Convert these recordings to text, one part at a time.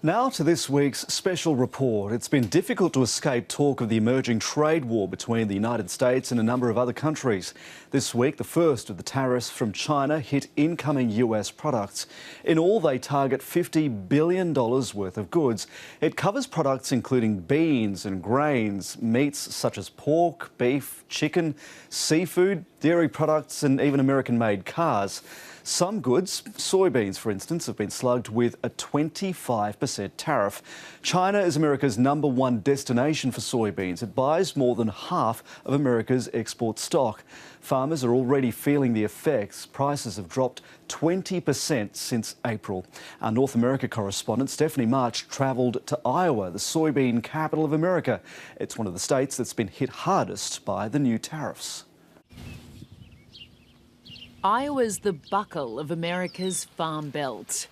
Now to this week's special report. It's been difficult to escape talk of the emerging trade war between the United States and a number of other countries. This week, the first of the tariffs from China hit incoming US products. In all, they target $50 billion worth of goods. It covers products including beans and grains, meats such as pork, beef, chicken, seafood, dairy products and even American-made cars. Some goods, soybeans for instance, have been slugged with a 25% tariff. China is America's #1 destination for soybeans. It buys more than half of America's export stock. Farmers are already feeling the effects. Prices have dropped 20% since April. Our North America correspondent Stephanie March travelled to Iowa, the soybean capital of America. It's one of the states that's been hit hardest by the new tariffs. Iowa's the buckle of America's farm belt.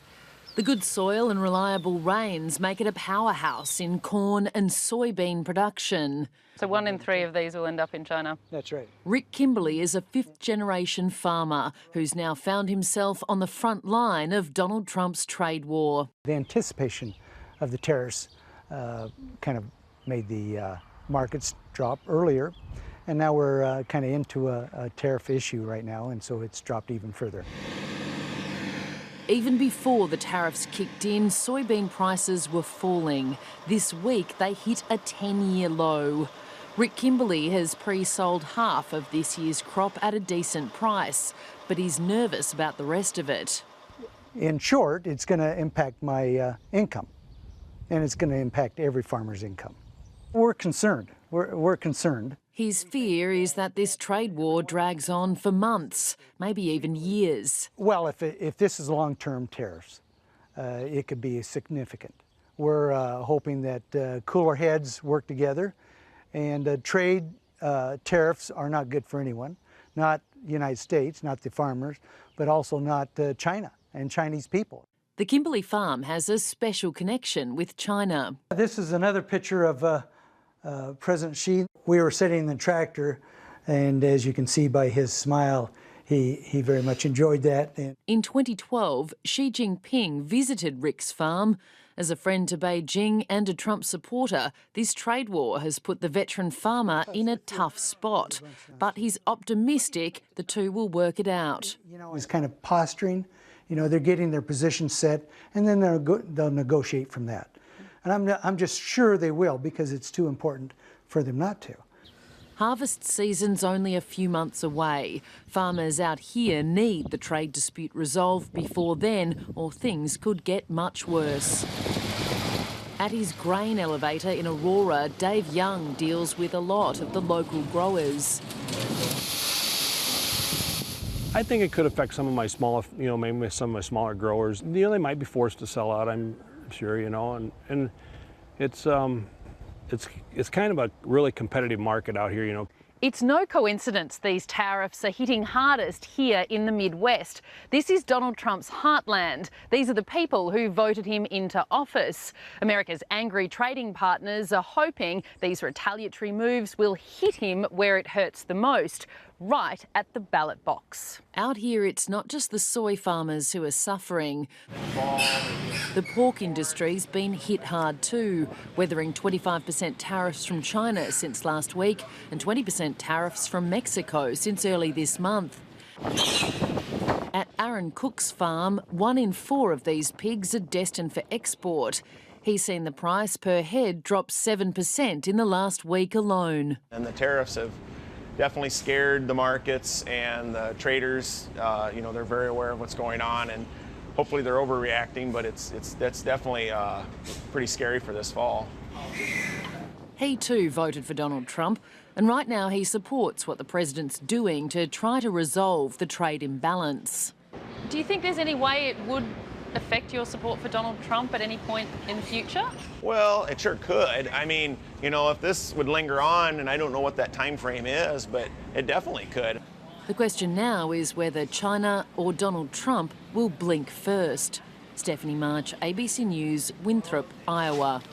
The good soil and reliable rains make it a powerhouse in corn and soybean production. So 1 in 3 of these will end up in China. That's right. Rick Kimberley is a fifth-generation farmer who's now found himself on the front line of Donald Trump's trade war. The anticipation of the tariffs kind of made the markets drop earlier. And now we're kind of into a tariff issue right now, and so it's dropped even further. Even before the tariffs kicked in, soybean prices were falling. This week, they hit a 10-year low. Rick Kimberley has pre-sold half of this year's crop at a decent price, but he's nervous about the rest of it. In short, it's going to impact my income, and it's going to impact every farmer's income. We're concerned. We're concerned. His fear is that this trade war drags on for months, maybe even years. Well, if this is long-term tariffs, it could be significant. We're hoping that cooler heads work together, and trade tariffs are not good for anyone, not the United States, not the farmers, but also not China and Chinese people. The Kimberley farm has a special connection with China. This is another picture of President Xi. We were sitting in the tractor, and as you can see by his smile, he very much enjoyed that. In 2012, Xi Jinping visited Rick's farm. As a friend to Beijing and a Trump supporter, this trade war has put the veteran farmer in a tough spot. But he's optimistic the two will work it out. You know, he's kind of posturing. You know, they're getting their position set, and then they'll negotiate from that. And I'm just sure they will, because it's too important for them not to. Harvest season's only a few months away. Farmers out here need the trade dispute resolved before then, or things could get much worse. At his grain elevator in Aurora, Dave Young deals with a lot of the local growers. I think it could affect some of my smaller, maybe some of my smaller growers. They might be forced to sell out, I'm sure, and it's kind of a really competitive market out here, It's no coincidence these tariffs are hitting hardest here in the Midwest. This is Donald Trump's heartland. These are the people who voted him into office. America's angry trading partners are hoping these retaliatory moves will hit him where it hurts the most, right at the ballot box. Out here, it's not just the soy farmers who are suffering. The pork industry's been hit hard too, weathering 25% tariffs from China since last week and 20% tariffs from Mexico since early this month. At Aaron Cook's farm, 1 in 4 of these pigs are destined for export. He's seen the price per head drop 7% in the last week alone. And the tariffs have definitely scared the markets and the traders. They're very aware of what's going on, and hopefully they're overreacting, but that's definitely pretty scary for this fall. He too voted for Donald Trump, and right now he supports what the president's doing to try to resolve the trade imbalance. Do you think there's any way it would affect your support for Donald Trump at any point in the future? Well, it sure could. I mean, if this would linger on, and I don't know what that time frame is, but it definitely could. The question now is whether China or Donald Trump will blink first. Stephanie March, ABC News, Winthrop, Iowa.